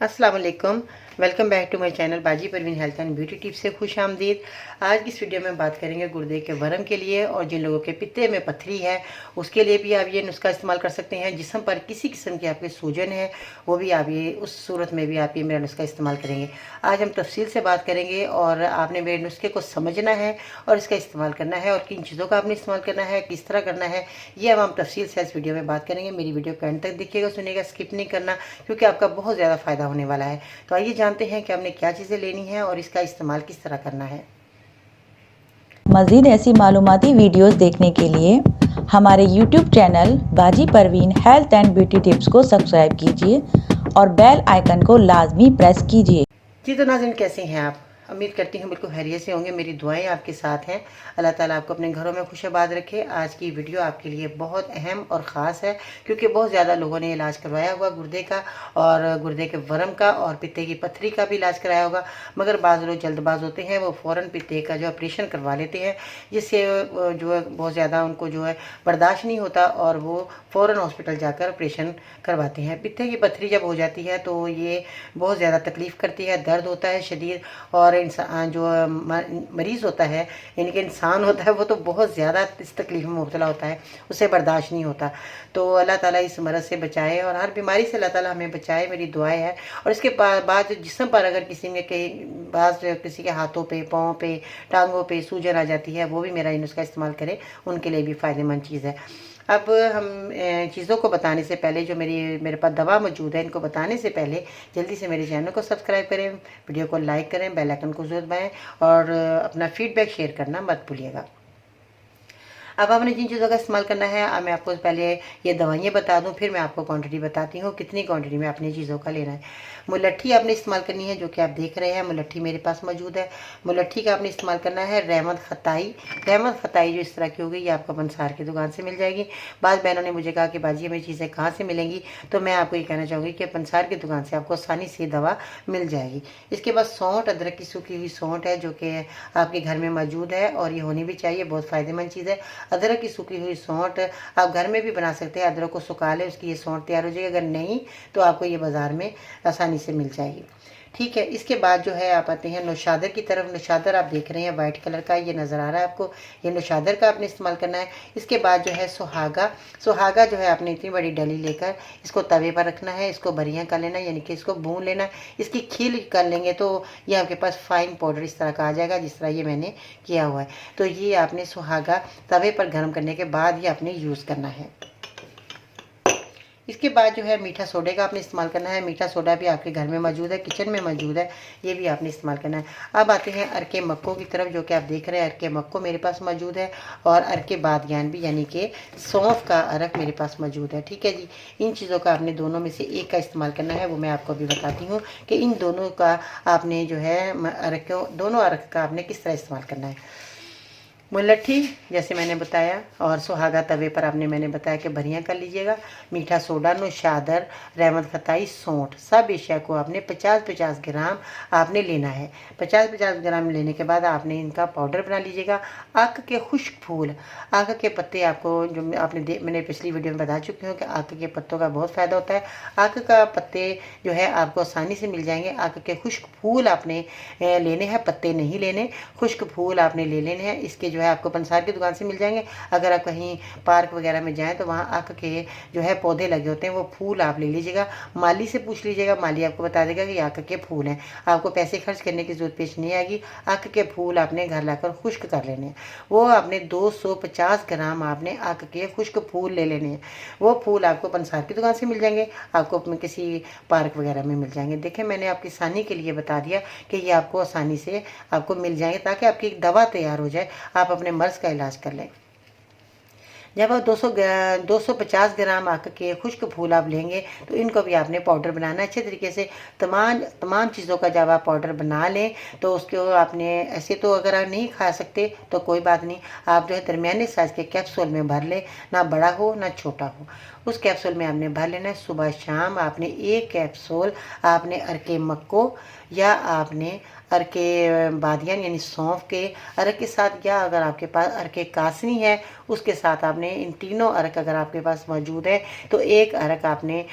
अस्सलाम वालेकुम। Welcome back to my channel बाजी Parveen health and beauty tips से खुश आमदीद। आज की इस वीडियो में बात करेंगे गुर्दे के वर्म के लिए, और जिन लोगों के पित्ते में पथरी है उसके लिए भी आप ये नुस्खा इस्तेमाल कर सकते हैं। जिस्म पर किसी किस्म की आपके सूजन है वो भी आप ये उस सूरत में भी आप ये मेरा नुस्खा इस्तेमाल करेंगे। आज हम तफसील से बात करेंगे और आपने मेरे नुस्खे को समझना है और इसका इस्तेमाल करना है, और किन चीज़ों का आपने इस्तेमाल करना है, किस तरह करना है, ये अब हम तफसील से इस वीडियो में बात करेंगे। मेरी वीडियो को एंड तक देखिएगा, सुनिएगा, स्किप नहीं करना, क्योंकि आपका बहुत ज़्यादा फ़ायदा होने वाला है। तो आइए जानते हैं कि हमने क्या चीज़ें लेनी है और इसका इस्तेमाल किस तरह करना है। मज़ीद ऐसी मालूमाती वीडियोस देखने के लिए हमारे YouTube चैनल बाजी Parveen health and beauty tips को सब्सक्राइब कीजिए और बेल आइकन को लाजमी प्रेस कीजिए। जी तो नाज़रीन, कैसे हैं आप? उम्मीद करती हूँ बिल्कुल खैरियत से होंगे। मेरी दुआएं आपके साथ हैं। अल्लाह ताला आपको अपने घरों में खुशबाद रखे। आज की वीडियो आपके लिए बहुत अहम और ख़ास है, क्योंकि बहुत ज़्यादा लोगों ने इलाज करवाया हुआ गुर्दे का, और गुर्दे के वर्म का और पित्ते की पथरी का भी इलाज कराया होगा, मगर बाज़ लोग जल्दबाज होते हैं, वो फ़ौरन पित्ते का जो ऑपरेशन करवा लेते हैं, जिससे जो है बहुत ज़्यादा उनको जो है बर्दाश्त नहीं होता, और वो फ़ौरन हॉस्पिटल जाकर ऑपरेशन करवाते हैं। पित्ते की पथरी जब हो जाती है तो ये बहुत ज़्यादा तकलीफ़ करती है, दर्द होता है शदीद, और इंसान जो मरीज़ होता है, यानी कि इंसान होता है, वो तो बहुत ज़्यादा इस तकलीफ़ में मुब्तला होता है, उसे बर्दाश्त नहीं होता। तो अल्लाह ताला इस मरज़ से बचाए और हर बीमारी से अल्लाह ताला हमें बचाए, मेरी दुआएं है। और इसके बाद जिस्म पर अगर किसी में कहीं किसी के हाथों पे, पाँव पे, टांगों पे सूजन आ जाती है, वो भी मेरा इन उसका इस्तेमाल करें, उनके लिए भी फ़ायदेमंद चीज़ है। अब हम चीज़ों को बताने से पहले, जो मेरे पास दवा मौजूद है, इनको बताने से पहले जल्दी से मेरे चैनल को सब्सक्राइब करें, वीडियो को लाइक करें, बेल आइकन को ज़रूर दबाएं, और अपना फीडबैक शेयर करना मत भूलिएगा। अब हमने जिन चीज़ों का इस्तेमाल करना है, अब मैं आपको पहले ये दवाइयाँ बता दूं, फिर मैं आपको क्वांटिटी बताती हूँ कितनी क्वांटिटी में आपने चीज़ों का लेना है। मुलट्ठी आपने इस्तेमाल करनी है, जो कि आप देख रहे हैं, मुलट्ठी मेरे पास मौजूद है। मुलट्ठी का आपने इस्तेमाल करना है रहमत खताई। रहमत खताई जो इस तरह की होगी, ये आपको पंसार की दुकान से मिल जाएगी। बाद बहनों ने मुझे कहा कि बाजी हमें चीज़ें कहाँ से मिलेंगी, तो मैं आपको ये कहना चाहूँगी कि पंसार की दुकान से आपको आसानी से दवा मिल जाएगी। इसके बाद सौंठ, अदरक की सूखी हुई सौंठ है, जो कि आपके घर में मौजूद है, और ये होनी भी चाहिए, बहुत फ़ायदेमंद चीज़ है। अदरक की सूखी हुई सौंठ आप घर में भी बना सकते हैं। अदरक को सुखा लें, उसकी ये सौंठ तैयार हो जाएगी। अगर नहीं तो आपको ये बाज़ार में आसानी से मिल जाएगी। ठीक है, इसके बाद जो है आप आते हैं नौशादर की तरफ। नौशादर आप देख रहे हैं वाइट कलर का, ये नज़र आ रहा है आपको, ये नौशादर का आपने इस्तेमाल करना है। इसके बाद जो है सुहागा। सुहागा जो है आपने इतनी बड़ी डली लेकर इसको तवे पर रखना है, इसको बरियाँ कर लेना, यानी कि इसको भून लेना है। इसकी खील कर लेंगे तो ये आपके पास फाइन पाउडर इस तरह का आ जाएगा, जिस तरह ये मैंने किया हुआ है। तो ये आपने सुहागा तवे पर गर्म करने के बाद ही आपने यूज़ करना है। इसके बाद जो है मीठा सोडे का आपने इस्तेमाल करना है। मीठा सोडा भी आपके घर में मौजूद है, किचन में मौजूद है, ये भी आपने इस्तेमाल करना है। अब आते हैं अरके मक्कों की तरफ, जो कि आप देख रहे हैं अरके मक्को मेरे पास मौजूद है, और अरके बादियान भी, यानी कि सौंफ का अरक मेरे पास मौजूद है। ठीक है जी, इन चीज़ों का आपने दोनों में से एक का इस्तेमाल करना है, वो मैं आपको अभी बताती हूँ कि इन दोनों का आपने जो है दोनों अरक का आपने किस तरह इस्तेमाल करना है। मुलट्ठी जैसे मैंने बताया, और सुहागा तवे पर आपने मैंने बताया कि भरियाँ कर लीजिएगा। मीठा सोडा, नौशादर, रहमत खताई, सौंठ, सब एशिया को आपने 50-50 ग्राम आपने लेना है। 50-50 ग्राम लेने के बाद आपने इनका पाउडर बना लीजिएगा। आक के खुश्क फूल, आक के पत्ते आपको, जो आपने मैंने पिछली वीडियो में बता चुकी हूँ कि आक के पत्तों का बहुत फ़ायदा होता है। आक का पत्ते जो है आपको आसानी से मिल जाएंगे। आक के खुश्क फूल आपने लेने हैं, पत्ते नहीं लेने, खुश्क फूल आपने ले लेने हैं। इसके जो है आपको पंसार की दुकान से मिल जाएंगे। अगर आप कहीं पार्क वगैरह में जाएं तो वहाँ आक के जो है पौधे लगे होते हैं, वो फूल आप ले लीजिएगा। माली से पूछ लीजिएगा, माली आपको बता देगा कि आक के फूल हैं। आपको पैसे खर्च करने की जरूरत पेश नहीं आएगी। आक के फूल आपने घर लाकर खुश्क कर लेने हैं। वो आपने 250 ग्राम आपने आक के खुश्क फूल ले लेने हैं। वो फूल आपको पंसार की दुकान से मिल जाएंगे, आपको किसी पार्क वगैरह में मिल जाएंगे। देखें, मैंने आपकी आसानी के लिए बता दिया कि ये आपको आसानी से आपको मिल जाएंगे, ताकि आपकी एक दवा तैयार हो जाए, आप अपने मर्ज़ का इलाज कर लें। जब आप 250 ग्राम आक के खुश्क फूल आप लेंगे, तो इनको भी आपने पाउडर बनाना है अच्छे तरीके से। तमाम चीज़ों का जब आप पाउडर बना लें, तो उसको आपने ऐसे, तो अगर आप नहीं खा सकते तो कोई बात नहीं, आप जो है दरमियाने साइज़ के कैप्सूल में भर लें, ना बड़ा हो ना छोटा हो। उस कैप्सूल में आपने भर लेना है। सुबह शाम आपने एक कैप्सूल आपने अरके मक्को या आपने अरके बादियान यानी सौंफ के अर्क के साथ, या अगर आपके पास अरके कासनी है उसके साथ आपने इन तीनों अर्क अगर आपके पास मौजूद है तो एक अर्क आपने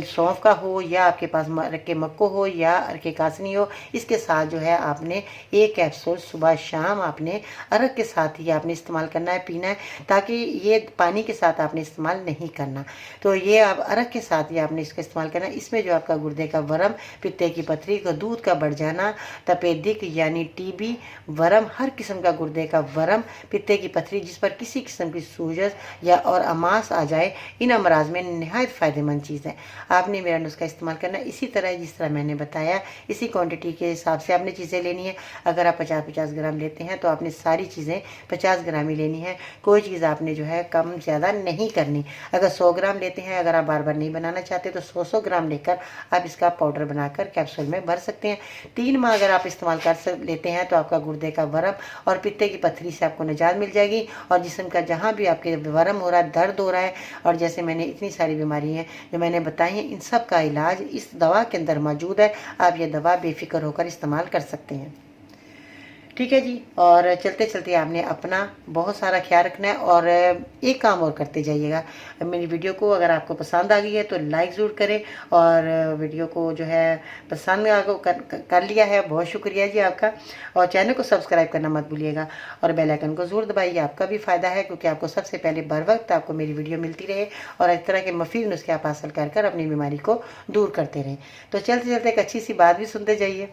सौंफ का हो या आपके पास अरके मक्को हो या अरके कासनी हो, इसके साथ जो है आपने एक कैप्सूल सुबह शाम आपने अर्क के साथ ही आपने इस्तेमाल करना है, पीना है, ताकि ये पानी के साथ आपने इस्तेमाल नहीं करना। तो ये आप अर्क के साथ ही आपने इसका इस्तेमाल करना है। इसमें जो आपका गुर्दे का वर्म, पित्ते की पथरी का दूध का बढ़ जाना, तपेदिक यानी टीबी, वर्म, हर किस्म का गुर्दे का वर्म, पित्ते की पथरी जिस पर किसी किस्म की सूजस या और अमास आ जाए, इन अमराज में नहायत फ़ायदेमंद चीज़ है। आपने मेरा नुस्खा इस्तेमाल करना है इसी तरह जिस तरह मैंने बताया, इसी क्वांटिटी के हिसाब से आपने चीज़ें लेनी है। अगर आप 50-50 ग्राम लेते हैं तो आपने सारी चीज़ें 50 ग्राम ही लेनी है, कोई चीज़ आपने जो है कम ज़्यादा नहीं करनी। अगर 100 ग्राम लेते हैं, अगर आप बार बार नहीं बनाना चाहते तो 100 ग्राम लेकर आप इसका पाउडर बनाकर कैप्सूल में भर सकते हैं। 3 माह अगर आप इस्तेमाल कर लेते हैं तो आपका गुर्दे का वर्म और पित्ते की पथरी से आपको निजात मिल जाएगी, और जिस्म का जहाँ भी आपके वर्म हो रहा है, दर्द हो रहा है, और जैसे मैंने इतनी सारी बीमारी हैं जो मैंने बताई हैं, इन सब का इलाज इस दवा के अंदर मौजूद है। आप ये दवा बेफिक्र होकर इस्तेमाल कर सकते हैं। ठीक है जी। और चलते चलते आपने अपना बहुत सारा ख्याल रखना है, और एक काम और करते जाइएगा। मेरी वीडियो को अगर आपको पसंद आ गई है तो लाइक ज़रूर करें, और वीडियो को जो है पसंद कर लिया है, बहुत शुक्रिया जी आपका। और चैनल को सब्सक्राइब करना मत भूलिएगा, और बेल आइकन को ज़रूर दबाइए, आपका भी फ़ायदा है, क्योंकि आपको सबसे पहले बर वक्त आपको मेरी वीडियो मिलती रहे, और इस तरह के मफीद नुस्खे आप हासिल कर अपनी बीमारी को दूर करते रहें। तो चलते चलते एक अच्छी सी बात भी सुनते जाइए।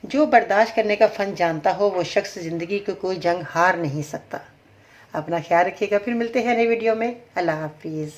जो बर्दाश्त करने का फ़न जानता हो वो शख्स ज़िंदगी को कोई जंग हार नहीं सकता। अपना ख्याल रखिएगा, फिर मिलते हैं नई वीडियो में। अल्लाह हाफिज़।